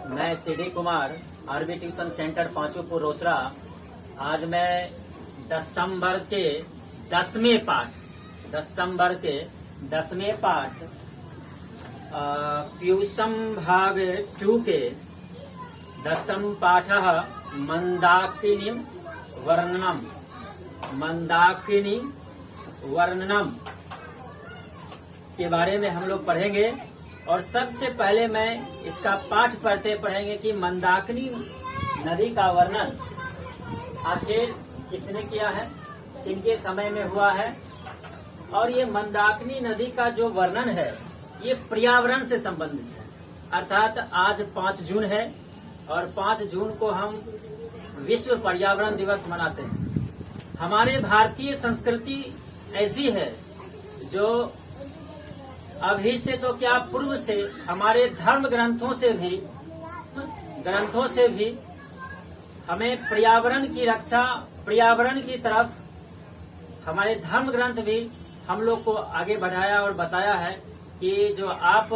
मैं CD Kumar RB tuition centre Panchopur Rosera. आज मैं दिसंबर के 10वें पाठ पीयूषम भाग 2 के 10 पाठ मंदाकिनी वर्णनम के बारे में हम लोग पढ़ेंगे। और सबसे पहले मैं इसका पाठ परिचय पढ़ेंगे कि मंदाकिनी नदी का वर्णन आखिर किसने किया है, किनके समय में हुआ है। और ये मंदाकिनी नदी का जो वर्णन है ये पर्यावरण से संबंधित है। अर्थात आज 5 जून है और 5 जून को हम विश्व पर्यावरण दिवस मनाते हैं। हमारे भारतीय संस्कृति ऐसी है जो अभी से तो क्या पूर्व से हमारे धर्म ग्रंथों से भी हमें पर्यावरण की रक्षा, पर्यावरण की तरफ हमारे धर्म ग्रंथ भी हम लोग को आगे बढ़ाया और बताया है कि जो आप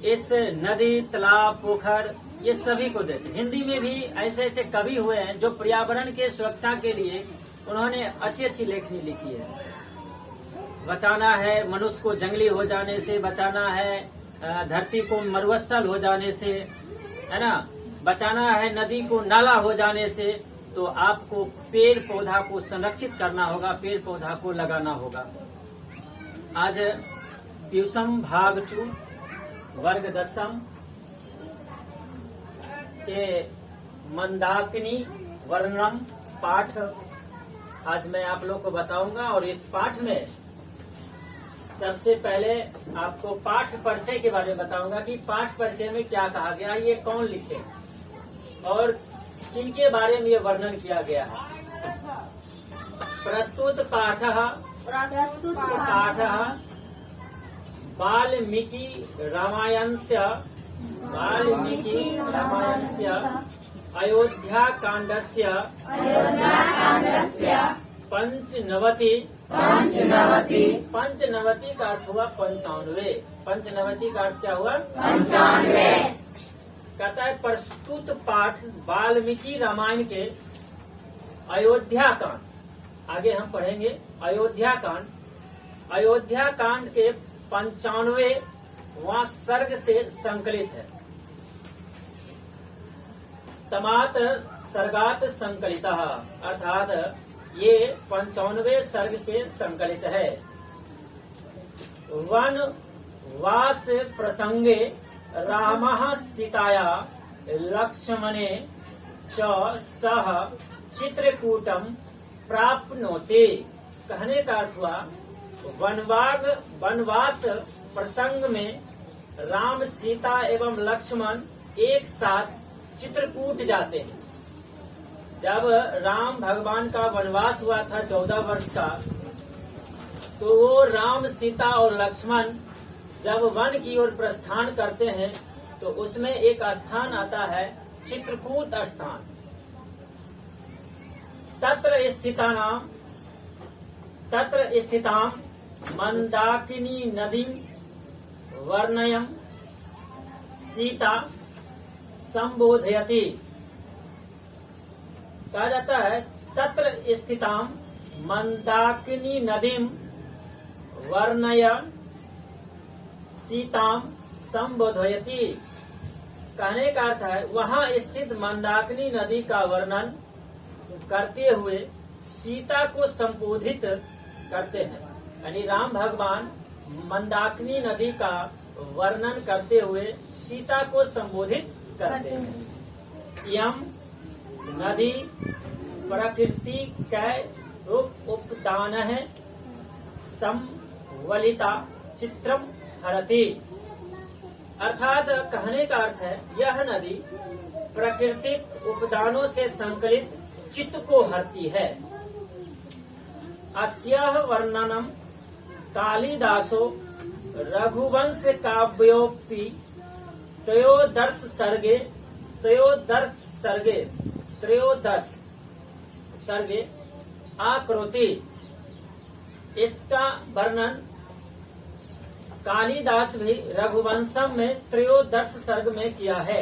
इस नदी, तालाब, पोखर ये सभी को देते। हिंदी में भी ऐसे ऐसे कवि हुए हैं जो पर्यावरण के सुरक्षा के लिए उन्होंने अच्छी अच्छी लेखनी लिखी है। बचाना है मनुष्य को जंगली हो जाने से, बचाना है धरती को मरुस्थल हो जाने से, है ना, बचाना है नदी को नाला हो जाने से। तो आपको पेड़ पौधा को संरक्षित करना होगा, पेड़ पौधा को लगाना होगा। आज पीयूषम भाग 2 वर्ग 10 के मंदाकिनी वर्णनम पाठ आज मैं आप लोग को बताऊंगा। और इस पाठ में सबसे पहले आपको पाठ परिचय के बारे में बताऊंगा कि पाठ परिचय में क्या कहा गया, ये कौन लिखे और किनके बारे में ये वर्णन किया गया है। प्रस्तुत पाठ वाल्मीकि रामायणस्य अयोध्या कांडस्य पंचनवति का अर्थ हुआ 95। पंचनवति का अर्थ क्या हुआ? 95। कहता है प्रस्तुत पाठ वाल्मीकि रामायण के अयोध्या कांड। आगे हम पढ़ेंगे अयोध्या कांड। अयोध्या कांड के 95वां सर्ग से संकलित है। तमात सर्गात संकलित अर्थात ये 95वें सर्ग से संकलित है। वन वास प्रसंगे रामः सीताया लक्ष्मणे च सह चित्रकूटम प्राप्नोति। कहने का अर्थ हुआ वनवास प्रसंग में राम, सीता एवं लक्ष्मण एक साथ चित्रकूट जाते हैं। जब राम भगवान का वनवास हुआ था 14 वर्ष का, तो वो राम, सीता और लक्ष्मण जब वन की ओर प्रस्थान करते हैं तो उसमें एक स्थान आता है चित्रकूट स्थान। तत्र स्थिताम मंदाकिनी नदी वर्णयम सीता संबोधयति। कहा जाता है तत्र स्थिताम मंदाकिनी नदीम वर्णय सीताम संबोधयति। कहने का अर्थ है वहां स्थित मंदाकिनी नदी का वर्णन करते हुए सीता को संबोधित करते हैं। यानी राम भगवान मंदाकिनी नदी का वर्णन करते हुए सीता को संबोधित करते हैं। यम नदी प्रकृति कै रूप उपदान है संवलिता चित्रम हरति। अर्थात कहने का अर्थ है यह नदी प्राकृतिक उपदानों से संकलित चित्त को हरती है। अस्याह वर्णनम कालिदासो रघुवंश काव्योपि त्रयोदश सर्गे आकृति। इसका वर्णन कालिदास भी रघुवंशम में त्रयोदश सर्ग में किया है।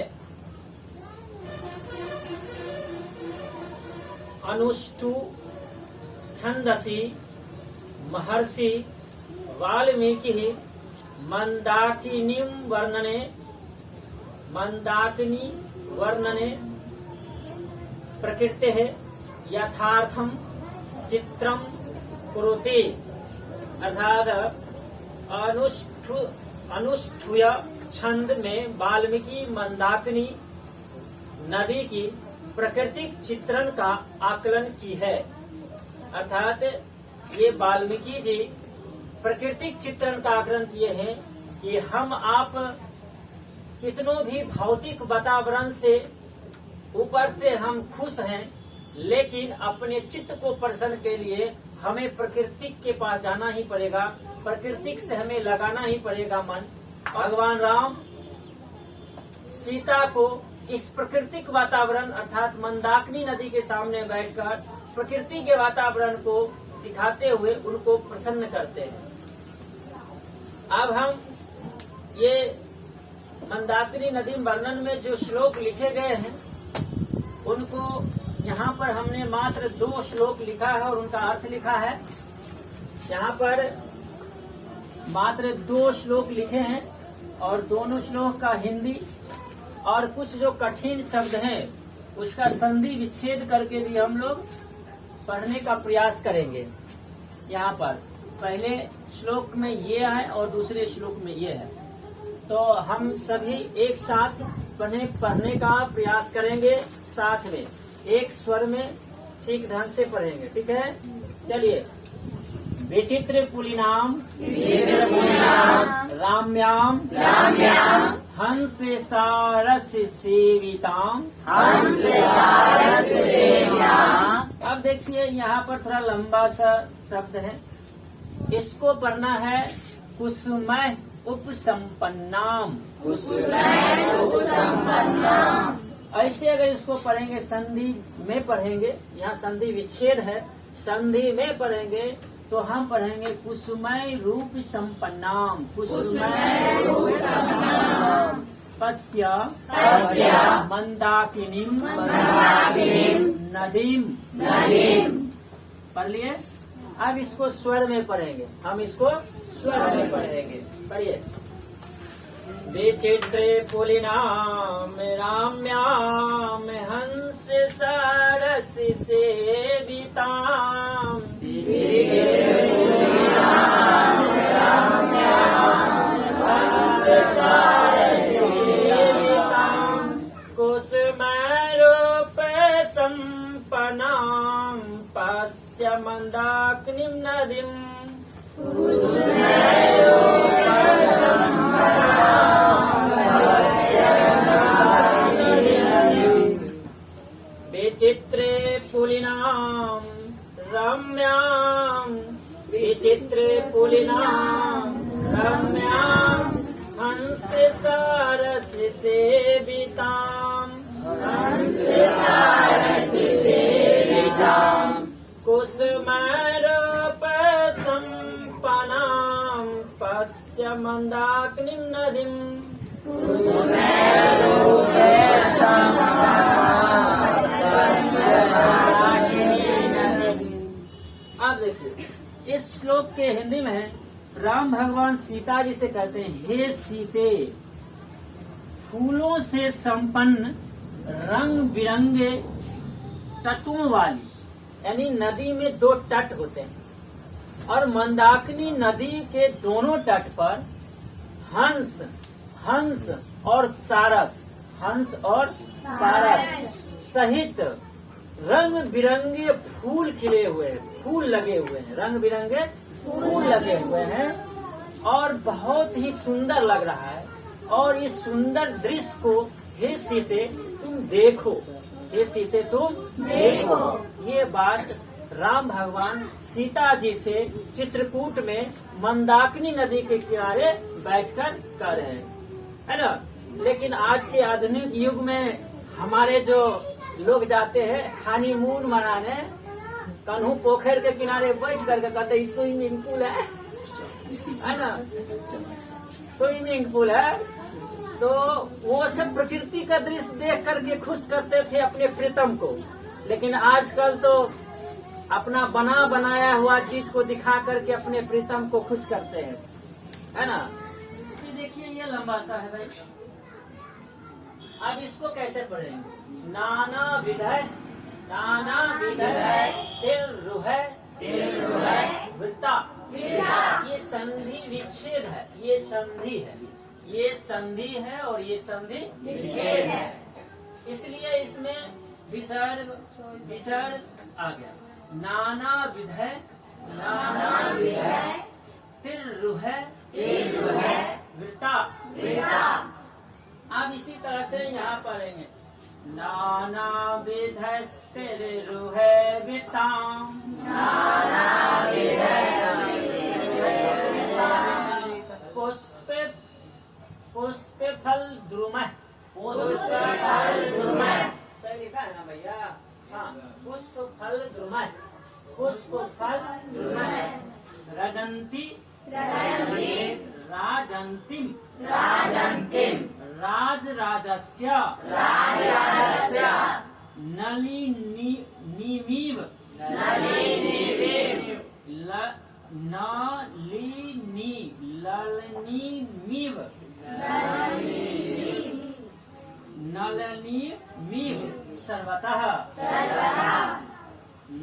अनुष्टु छंदसी महर्षि वाल्मीकि मंदाकिनी वर्णने प्रकृते यथार्थम चित्रम कुरुते। अर्थात अनुष्ठुय छंद में वाल्मीकि मंदाकिनी नदी की प्राकृतिक चित्रण का आकलन की है। अर्थात ये वाल्मीकि जी प्राकृतिक चित्रण का आकलन किए हैं कि हम आप कितनों भी भौतिक वातावरण से ऊपर से हम खुश हैं, लेकिन अपने चित्त को प्रसन्न के लिए हमें प्रकृति के पास जाना ही पड़ेगा, प्रकृति से हमें लगाना ही पड़ेगा मन। भगवान राम सीता को इस प्राकृतिक वातावरण अर्थात मंदाकिनी नदी के सामने बैठकर प्रकृति के वातावरण को दिखाते हुए उनको प्रसन्न करते हैं। अब हम ये मंदाकिनी नदी वर्णन में जो श्लोक लिखे गए हैं उनको यहाँ पर हमने मात्र 2 श्लोक लिखा है और उनका अर्थ लिखा है। यहाँ पर मात्र 2 श्लोक लिखे हैं और दोनों श्लोक का हिंदी और कुछ जो कठिन शब्द हैं उसका संधि विच्छेद करके भी हम लोग पढ़ने का प्रयास करेंगे। यहाँ पर पहले श्लोक में ये है और दूसरे श्लोक में ये है, तो हम सभी एक साथ पढ़ने का प्रयास करेंगे, साथ में एक स्वर में ठीक ढंग से पढ़ेंगे। ठीक है, चलिए। विचित्र पुलिनाम राम्याम हंस सारस सेविताम। अब देखिए यहाँ पर थोड़ा लंबा सा शब्द है, इसको पढ़ना है कुसुमय उपसंपन्नाम। ऐसे अगर इसको पढ़ेंगे संधि में पढ़ेंगे, यहाँ संधि विच्छेद है, संधि में पढ़ेंगे तो हम पढ़ेंगे कुसुमय रूप संपन्नाम। कुसुमय रूप संपन्नाम पश्य मंदाकिनीम नदीम। पढ़ लिए। अब इसको स्वर में पढ़ेंगे, हम इसको स्वर में पढ़ेंगे। पढ़िए। विचित्रे पुलिनाम राम्याम हंस सारस सेविताम। कुसुमरूप संपन्नाम पश्य मंदाकिनीं नदीम्। विचित्रे पुलिनाम रम्याम विचित्रे पुलिनाम रम्याम हंस सारस सेविताम। कुसुमरूप संपन्नाम पश्य मंदाकिनीं नदीम्। अब देखिए इस श्लोक के हिंदी में है, राम भगवान सीता जी से कहते हैं, हे सीते, फूलों से संपन्न रंग बिरंगे तटों वाली, यानी नदी में 2 तट होते हैं और मंदाकिनी नदी के दोनों तट पर हंस और सारस सहित रंग बिरंगे फूल खिले हुए हैं, फूल लगे हुए हैं, रंग बिरंगे फूल लगे हुए हैं और बहुत ही सुंदर लग रहा है। और इस सुंदर दृश्य को हे सीते तुम देखो, हे सीते तुम देखो। ये बात राम भगवान सीता जी से चित्रकूट में मंदाकिनी नदी के किनारे बैठकर कर रहे हैं, है ना। लेकिन आज के आधुनिक युग में हमारे जो लोग जाते हैं हनीमून मनाने, कन्हू पोखर के किनारे बैठ करके कहते स्विमिंग पूल है ना, स्विमिंग पूल है, तो वो सब प्रकृति का दृश्य देख करके खुश करते थे अपने प्रीतम को। लेकिन आजकल तो अपना बना बनाया हुआ चीज को दिखा करके अपने प्रीतम को खुश करते हैं, है ना। ये देखिए ये लंबा सा है भाई, अब इसको कैसे पढ़ेंगे? नाना विधय तिल रुहय वृत्ता। ये संधि विच्छेद है, ये संधि है, ये संधि है और ये संधि विच्छेद है, इसलिए इसमें विसर्ग आ गया। नाना विधय तिल रुहय वृत्ता। अब इसी तरह से यहाँ पढ़ेंगे नाना विधस्तिरुहै वृत्ताम्। पुष्पे फल द्रुमः। सही लिखा है ना भैया? हाँ, पुष्प फल द्रुमः, पुष्प फल द्रुमः। रजंती राजंतिम राजराजस्य नलिनीमीव नलिनीमीव सर्वतः।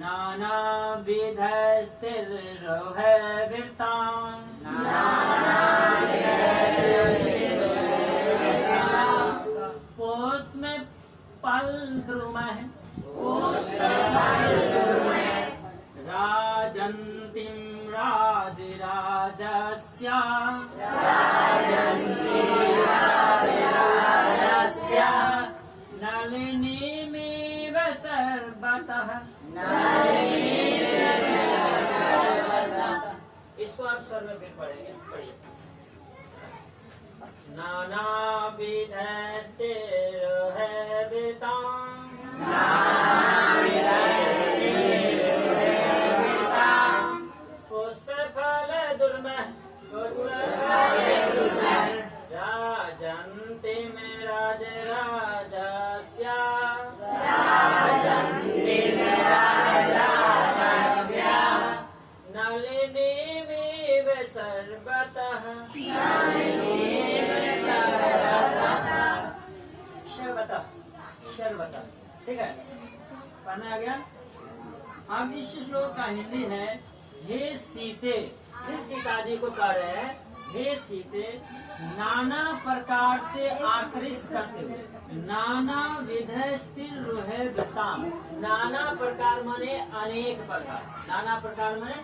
नाना विधस्तिरुहै वृत्ताम्। पुष्प फल द्रुमः राजन्तीं राजराजस्य नलिनीमेव सर्वतः। इसको आप स्वर में फिर पढ़ेंगे, पढ़िए। नाना विधस्तिरुहै वृत्ताम्। पुष्प फल द्रुमः राजन्तीं राजराजस्य नलिनीमेव सर्वतः। शर्वतः, ठीक है, पढ़ना आ गया। अब इस श्लोक का हिंदी है हे सीते। फिर सीता जी को कह रहे हैं हे सीते, नाना प्रकार से आकृष्ट करते हुए। नाना विधस्तिरुहै वृत्ताम्। नाना प्रकार माने अनेक प्रकार, नाना प्रकार माने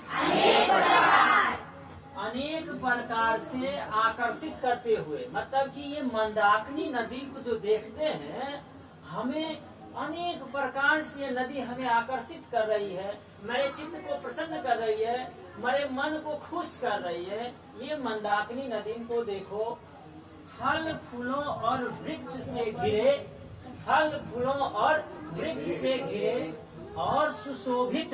अनेक प्रकार से आकर्षित करते हुए, मतलब कि ये मंदाकिनी नदी को जो देखते हैं, हमें अनेक प्रकार से ये नदी हमें आकर्षित कर रही है, मेरे चित्त को प्रसन्न कर रही है, मेरे मन को खुश कर रही है। ये मंदाकिनी नदी को देखो, फल फूलों और वृक्ष से घिरे, फल फूलों और वृक्ष से घिरे और सुशोभित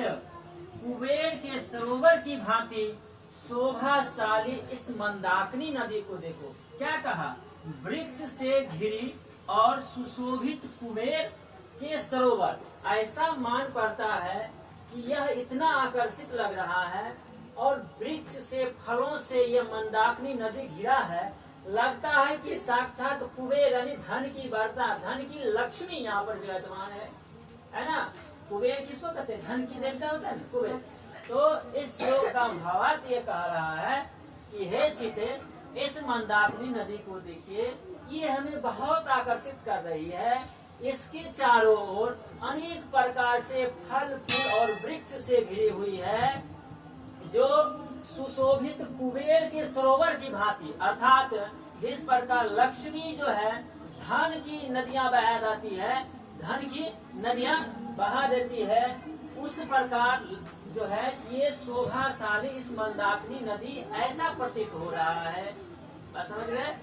कुबेर के सरोवर की भांति शोभाशाली इस मंदाकिनी नदी को देखो। क्या कहा? वृक्ष से घिरी और सुशोभित कुबेर के सरोवर। ऐसा मान पड़ता है कि यह इतना आकर्षित लग रहा है और वृक्ष से फलों से यह मंदाकिनी नदी घिरा है, लगता है कि साक्षात कुबेर यानी धन की वार्ता, धन की लक्ष्मी यहाँ पर विराजमान है ना। कुबेर किसको कहते हैं? धन की देवता होता है ना कुबेर। तो इस श्लोक का भावार्थ ये कह रहा है कि हे सीते, इस मंदाकिनी नदी को देखिए, ये हमें बहुत आकर्षित कर रही है। इसके चारों ओर अनेक प्रकार से फल फूल और वृक्ष से घिरी हुई है, जो सुशोभित कुबेर के सरोवर की भांति, अर्थात जिस प्रकार लक्ष्मी जो है धन की नदियां बहा जाती है, धन की नदियां बहा देती है, उस प्रकार जो है ये शोभाशाली इस मंदाकिनी नदी ऐसा प्रतीत हो रहा है। समझ गए?